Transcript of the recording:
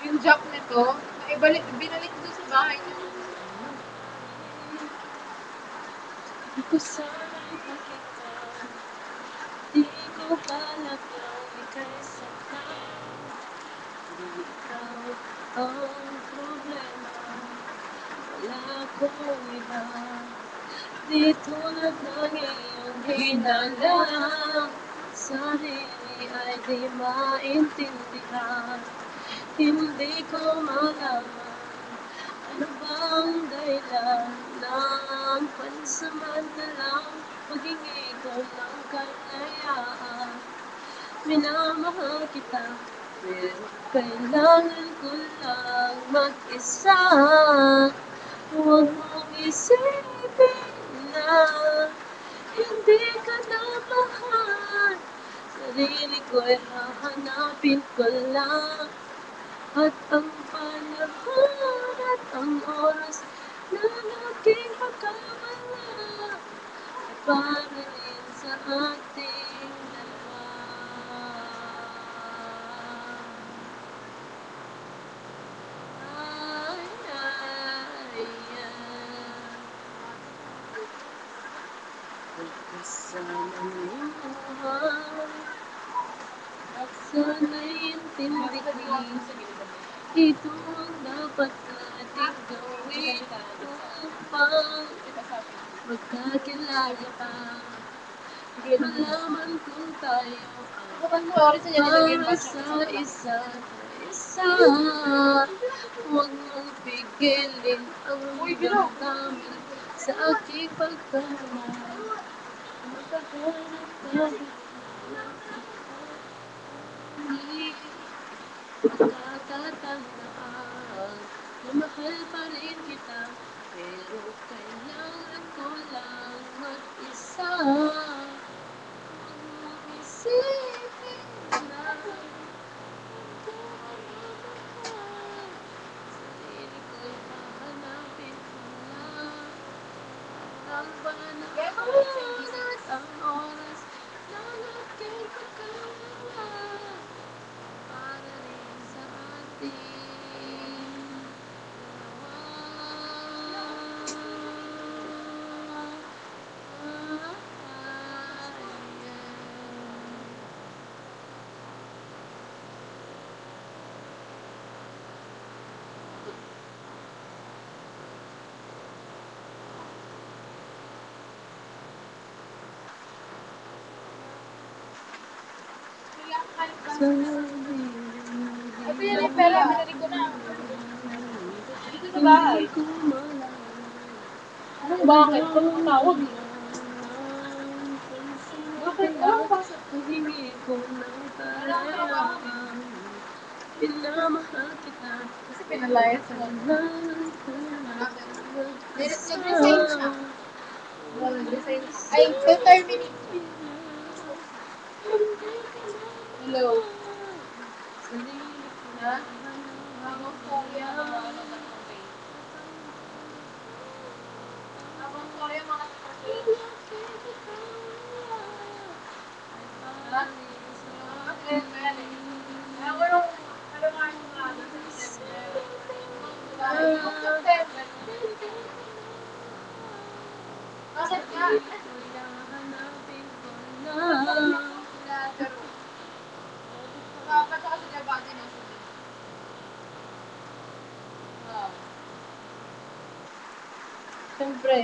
Yung jack nito, binalik doon sa bahay niyo. Di ko sana ipakita, di ko palagaw ika'y saktan. Di ikaw ang problema, wala akong iba. Di tulad ng iyong hinala, sarili ay di maintindihan. Hindi ko malaman ano bang dahilan ng pansamantalang paghingi ko ng kalayaan. Minamahal kita, pero kailangan ko lang mag-isa. Huwag mong isipin na hindi ka na mahal. Sarili ko'y hahanapin ko lang. At ang panahon at ang oras na aking pagkawala ay para rin sa ating dalawa. Ay, ay, ay. Huwag ka sanang lumuhan at sana'y intindihin. Ito ang dapat nating gawin upang magkakilala pa. Malaman kung tayo ay para sa isa't isa. Huwag mong pigilin ang damdamin sa aking pagkamahal. Magkahanap tayo pagkatatandaan na mahal pa rin kita, pero kailangan ko lang mag-isa. Huwag mong isipin na hindi mo mamahal. Sarili ko'y hahanapin ko lang. Ang panahon at ang oras ng aking pagkawala para rin sa ating Ito yan yung pera, binalik ko na. Dito sa bahay. Anong bakit? Kung tumawag mo. Bakit? Anong pasok? Humingi ko ng kalayaan. Pinamahal kita. Kasi pinalayas sa Kailangan ko nag-resign siya. Nag-resign. Ay, till terminate. Hello. Ha? Habang storya, mga ano ba ng pay? Habang storya, mga pay? Ha? Bakit? Ayan eh. Kaya ko yung, ano nga yung mga ano sa December. Yung September. Bakit nga? Dapat ako sa Jabati na sulit. Siyempre.